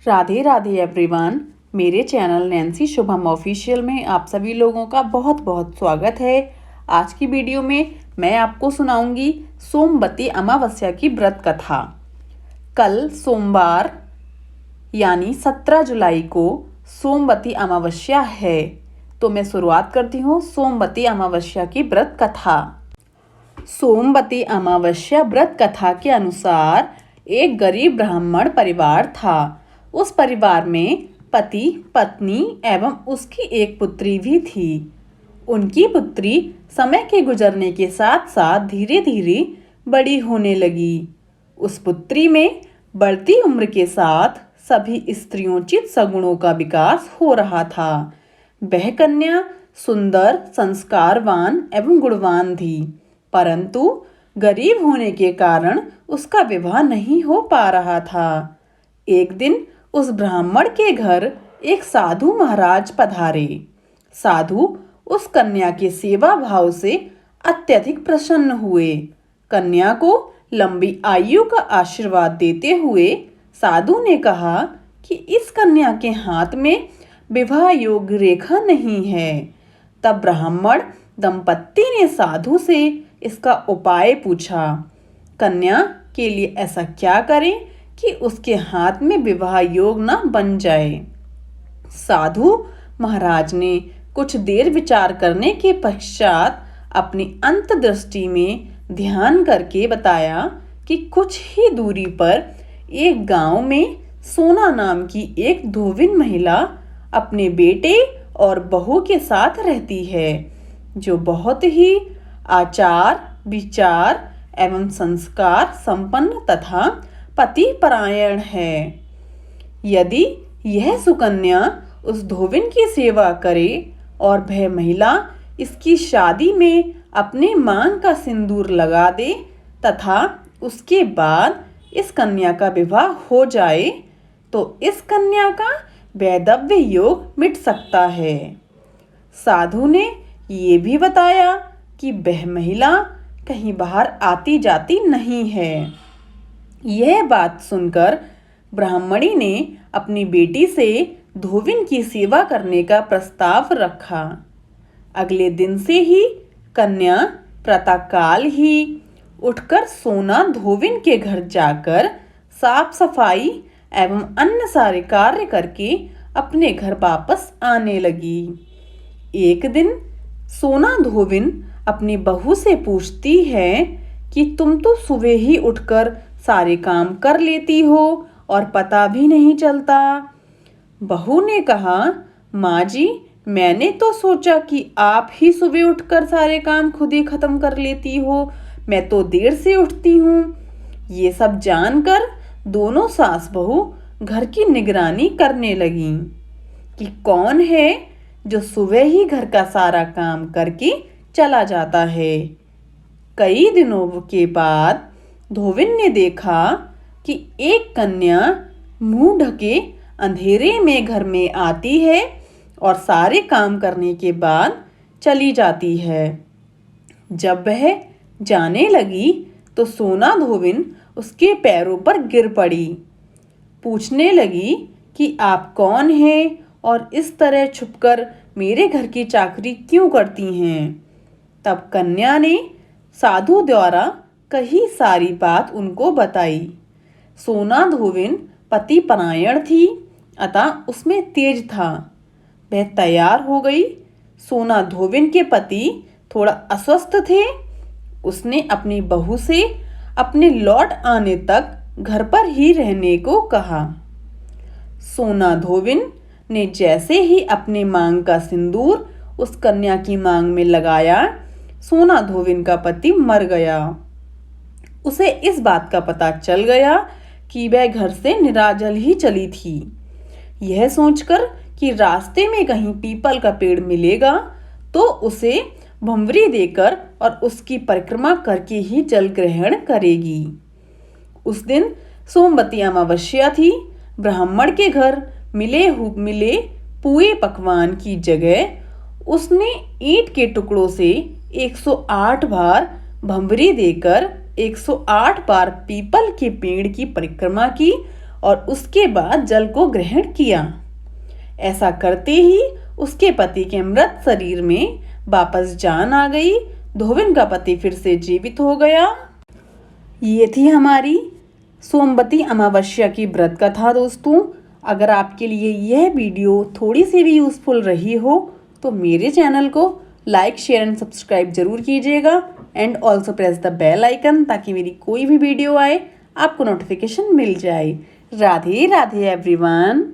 Radhe Radhe everyone. मेरे channel Nancy Shubham official में आप सभी लोगों का बहुत बहुत स्वागत है। आज की वीडियो में मैं आपको सुनाऊंगी सोमवती अमावस्या की व्रत कथा। कल सोमवार यानी 17 जुलाई को सोमवती अमावस्या है, तो मैं शुरुआत करती हूँ सोमवती अमावस्या की व्रत कथा। सोमवती अमावस्या व्रत कथा के अनुसार एक गरीब ब्राह्मण परिवार था। उस परिवार में पति, पत्नी एवं उसकी एक पुत्री भी थी। उनकी पुत्री समय के गुजरने के साथ साथ धीरे धीरे बड़ी होने लगी। उस पुत्री में बढ़ती उम्र के साथ सभी स्त्रियोचित सगुणों का विकास हो रहा था। वह कन्या सुंदर, संस्कारवान एवं गुणवान थी, परंतु गरीब होने के कारण उसका विवाह नहीं हो पा रहा था। एक दिन उस ब्राह्मण के घर एक साधु महाराज पधारे। साधु उस कन्या के सेवा भाव से अत्यधिक प्रसन्न हुए। कन्या को लंबी आयु का आशीर्वाद देते हुए साधु ने कहा कि इस कन्या के हाथ में विवाह योग्य रेखा नहीं है। तब ब्राह्मण दंपत्ति ने साधु से इसका उपाय पूछा। कन्या के लिए ऐसा क्या करें कि उसके हाथ में विवाह योग न बन जाए। साधु महाराज ने कुछ देर विचार करने के पश्चात अपनी अंतर्दृष्टि में ध्यान करके बताया कि कुछ ही दूरी पर एक गांव में सोना नाम की एक धोबिन महिला अपने बेटे और बहू के साथ रहती है, जो बहुत ही आचार विचार एवं संस्कार संपन्न तथा पति परायण है। यदि यह सुकन्या उस धोबिन की सेवा करे और वह महिला इसकी शादी में अपने मांग का सिंदूर लगा दे तथा उसके बाद इस कन्या का विवाह हो जाए, तो इस कन्या का वैधव्य योग मिट सकता है। साधु ने ये भी बताया कि वह महिला कहीं बाहर आती जाती नहीं है। यह बात सुनकर ब्राह्मणी ने अपनी बेटी से धोबिन की सेवा करने का प्रस्ताव रखा। अगले दिन से ही कन्या प्रातःकाल ही उठकर सोना धोबिन के घर जाकर साफ सफाई एवं अन्य सारे कार्य करके अपने घर वापस आने लगी। एक दिन सोना धोबिन अपनी बहू से पूछती है कि तुम तो सुबह ही उठकर सारे काम कर लेती हो और पता भी नहीं चलता। बहू ने कहा, माँ जी, मैंने तो सोचा कि आप ही सुबह उठकर सारे काम खुद ही खत्म कर लेती हो, मैं तो देर से उठती हूँ। ये सब जानकर दोनों सास बहू घर की निगरानी करने लगी कि कौन है जो सुबह ही घर का सारा काम करके चला जाता है। कई दिनों के बाद धोबिन ने देखा कि एक कन्या मुंह ढके अंधेरे में घर में आती है और सारे काम करने के बाद चली जाती है। जब वह जाने लगी तो सोना धोबिन उसके पैरों पर गिर पड़ी। पूछने लगी कि आप कौन हैं और इस तरह छुपकर मेरे घर की चाकरी क्यों करती हैं। तब कन्या ने साधु द्वारा कही सारी बात उनको बताई। सोना धोबिन पति परायण थी, अतः उसमें तेज था। वह तैयार हो गई। सोना धोबिन के पति थोड़ा अस्वस्थ थे। उसने अपनी बहू से अपने लौट आने तक घर पर ही रहने को कहा। सोना धोबिन ने जैसे ही अपने मांग का सिंदूर उस कन्या की मांग में लगाया, सोना धोबिन का पति मर गया। उसे इस बात का पता चल गया कि वह घर से निराजल ही चली थी। यह सोचकर कि रास्ते में कहीं पीपल का पेड़ मिलेगा तो उसे भंवरी देकर और उसकी परिक्रमा करके ही जल ग्रहण करेगी। उस दिन सोमवती अमावस्या थी। ब्राह्मण के घर मिले पुए पकवान की जगह उसने ईंट के टुकड़ों से 108 बार भंवरी देकर 108 बार पीपल के पेड़ की परिक्रमा की और उसके बाद जल को ग्रहण किया। ऐसा करते ही उसके पति के मृत शरीर में वापस जान आ गई। धोबिन का पति फिर से जीवित हो गया। ये थी हमारी सोमवती अमावस्या की व्रत कथा दोस्तों। अगर आपके लिए यह वीडियो थोड़ी सी भी यूज़फुल रही हो तो मेरे चैनल को लाइक शेयर एंड सब्सक्राइब जरूर कीजिएगा and also press the bell icon, ताकि मेरी कोई भी वीडियो आए आपको नोटिफिकेशन मिल जाए। राधे राधे एवरीवन।